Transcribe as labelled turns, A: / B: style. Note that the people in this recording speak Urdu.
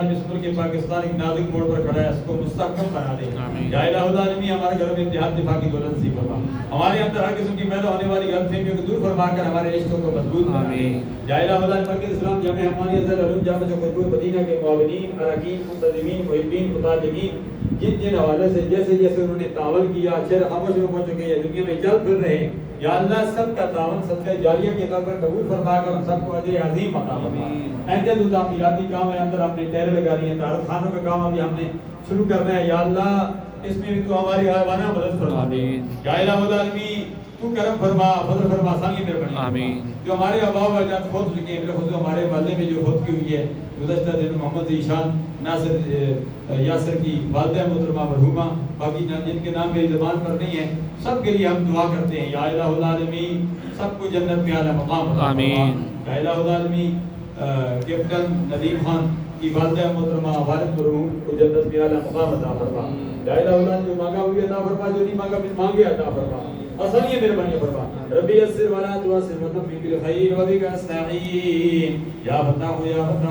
A: اس ملک پاکستان ایک نازک موڑ پر کھڑا ہے، اس کو مستحکم بنا دے یا الہ العالمین، ہمارے گھر میں اتحاد دفاع کی دولت نصیب فرما، ہمارے اندر ہر قسم کی پیدا ہونے والی غلط فہمیوں کو دور فرما کر ہمارے رشتوں کو مضبوط بنا دے یا الہ العالمین۔ مرکز اسلام جامعہ احمدیہ ذل علوم جامعہ شکرپور مدینہ کے معاونین، اراکین، منتظمین، محبین، متعلقین، جن جن حوالے سے جیسے جیسے انہوں نے تعاون کیا، اچھے خاموش میں پہنچ چکے ہیں، دنیا میں چل پھر رہے ہیں، یا اللہ سب کا تعاون صدقہ جاریہ کے طور پر قبول فرما کر ہم سب کو اجر عظیم عطا فرما۔ اینجل تعمیراتی کام ہے، اندر ہم نے ٹیل لگا لی ہے، دارت خانوں کا کام ابھی ہم نے شروع کرنا ہے، یا اللہ اس میں بھی تو ہماری غائبانہ مدد فرما دے یا الہ العالمین۔ تو کرم فرما، فضل فرما، ثانی مہربانی فرما۔ جو ہمارے آباء و اجداد فوت ہو چکے ہیں، بالخصوص ہمارے محلے میں جو فوت کی ہوئی ہے گزشتہ دن محمد ذیشان ناصر یاسر کی والدہ محترمہ مرحومہ، باقی جن کے نام میری زبان پر نہیں ہے، سب کے لیے ہم دعا کرتے ہیں یا الہ العالمین سب کو جنت میں اعلیٰ مقام عطا فرما یا الہ العالمین۔ کیپٹن ندیم خان کی والدہ محترمہ والد مرحوم کو جنت میں اعلیٰ مقام عطا فرما یا الہ العالمین۔ جو مانگا ہوئی عطا فرما، جو نہیں مانگا پھر مانگے عطا فرما، آسانی مہربانی فرما۔ ربی یسر ولا تعسر وتوفیق الخیر وبک استعین یا فتاح یا فتاح